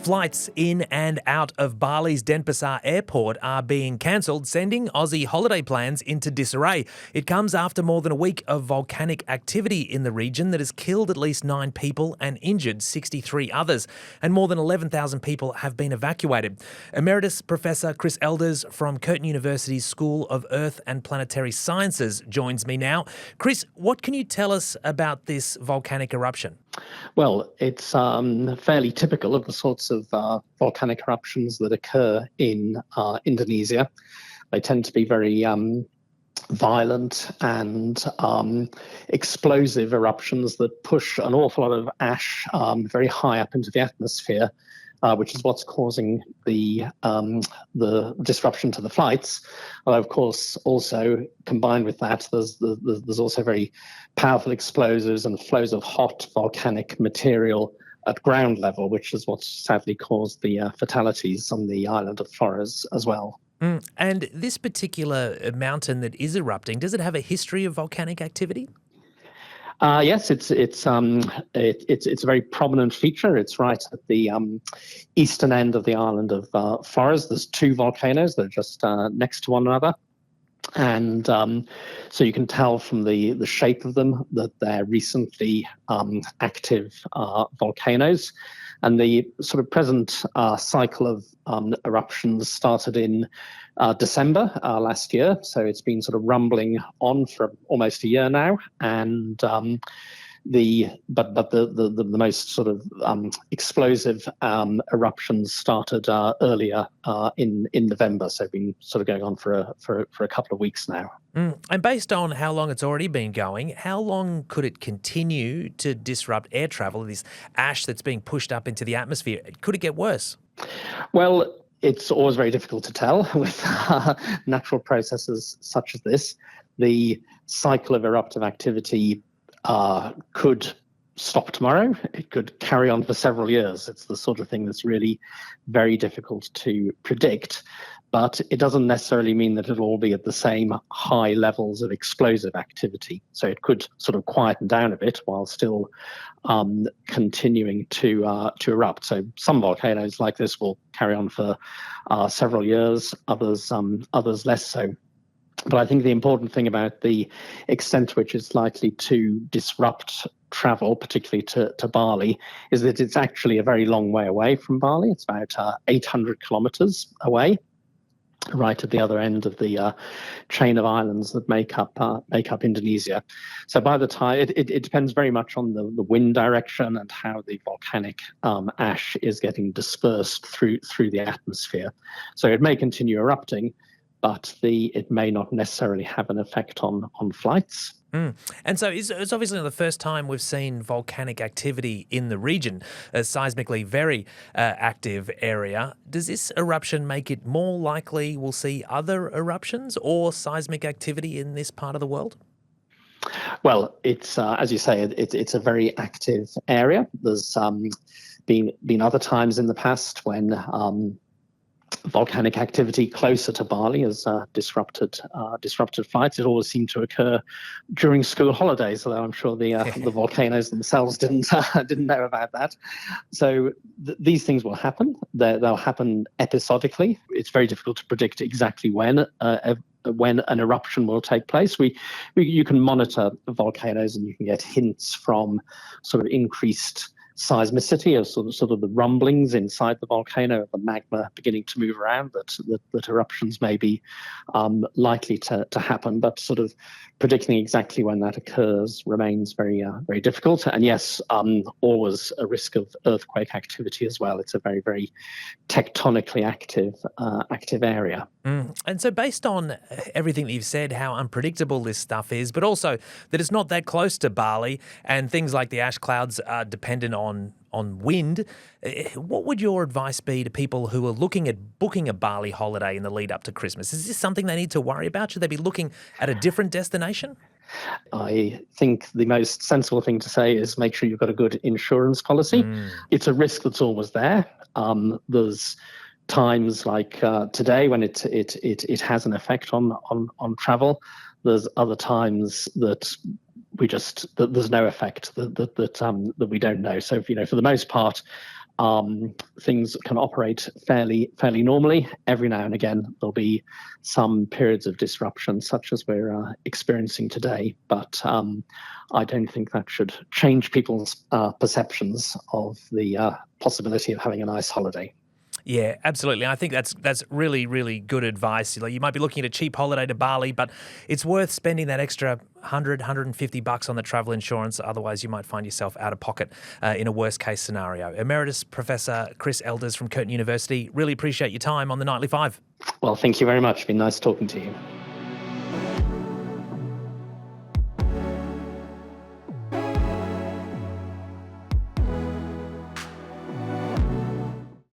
Flights in and out of Bali's Denpasar airport are being cancelled, sending Aussie holiday plans into disarray. It comes after more than a week of volcanic activity in the region that has killed at least 9 people and injured 63 others, and more than 11,000 people have been evacuated. Emeritus Professor Chris Elders from Curtin University's School of Earth and Planetary Sciences joins me now. Chris, what can you tell us about this volcanic eruption? Well, it's fairly typical of the sorts of volcanic eruptions that occur in Indonesia. They tend to be very violent and explosive eruptions that push an awful lot of ash very high up into the atmosphere, which is what's causing the disruption to the flights. Although, of course, also combined with that, there's also very powerful explosives and flows of hot volcanic material at ground level, which is what's sadly caused the fatalities on the island of Flores as well. And this particular mountain that is erupting, does it have a history of volcanic activity? Yes, it's a very prominent feature. It's right at the eastern end of the island of Flores. There's 2 volcanoes that are just next to one another. And so you can tell from the shape of them that they're recently active volcanoes. And the sort of present cycle of eruptions started in December last year. So it's been sort of rumbling on for almost a year now. And the most sort of explosive eruptions started earlier in November. So been sort of going on for a couple of weeks now. And based on how long it's already been going, how long could it continue to disrupt air travel, this ash that's being pushed up into the atmosphere? Could it get worse? Well, it's always very difficult to tell with natural processes such as this. The cycle of eruptive activity could stop tomorrow. It could carry on for several years. It's the sort of thing that's really very difficult to predict, but it doesn't necessarily mean that it'll all be at the same high levels of explosive activity. So it could sort of quieten down a bit while still continuing to erupt. So some volcanoes like this will carry on for several years, others less so. But I think the important thing about the extent to which it's likely to disrupt travel, particularly to Bali, is that it's actually a very long way away from Bali. It's about 800 kilometers away, right at the other end of the chain of islands that make up Indonesia. So by the time, it depends very much on the wind direction and how the volcanic ash is getting dispersed through the atmosphere. So it may continue erupting, but it may not necessarily have an effect on flights. And so it's obviously not the first time we've seen volcanic activity in the region, a seismically very active area. Does this eruption make it more likely we'll see other eruptions or seismic activity in this part of the world? Well, it's as you say, it's a very active area. There's been other times in the past when volcanic activity closer to Bali has disrupted flights. It always seemed to occur during school holidays, although I'm sure the volcanoes themselves didn't know about that. So these things will happen. They'll happen episodically. It's very difficult to predict exactly when an eruption will take place. You can monitor volcanoes and you can get hints from sort of increased seismicity of sort of the rumblings inside the volcano, the magma beginning to move around, that eruptions may be likely to happen, but sort of predicting exactly when that occurs remains very difficult. And yes, always a risk of earthquake activity as well. It's a very, very tectonically active area. And so based on everything that you've said, how unpredictable this stuff is, but also that it's not that close to Bali and things like the ash clouds are dependent on wind, what would your advice be to people who are looking at booking a Bali holiday in the lead up to Christmas? Is this something they need to worry about? Should they be looking at a different destination? I think the most sensible thing to say is make sure you've got a good insurance policy. It's a risk that's always there. There's times like today when it has an effect on travel. There's other times that there's no effect that we don't know. So for the most part, things can operate fairly normally. Every now and again, there'll be some periods of disruption, such as we're experiencing today. But I don't think that should change people's perceptions of the possibility of having a nice holiday. Yeah, absolutely. I think that's really, really good advice. You might be looking at a cheap holiday to Bali, but it's worth spending that extra $150 on the travel insurance. Otherwise, you might find yourself out of pocket in a worst case scenario. Emeritus Professor Chris Elders from Curtin University, really appreciate your time on the Nightly Five. Well, thank you very much. It's been nice talking to you.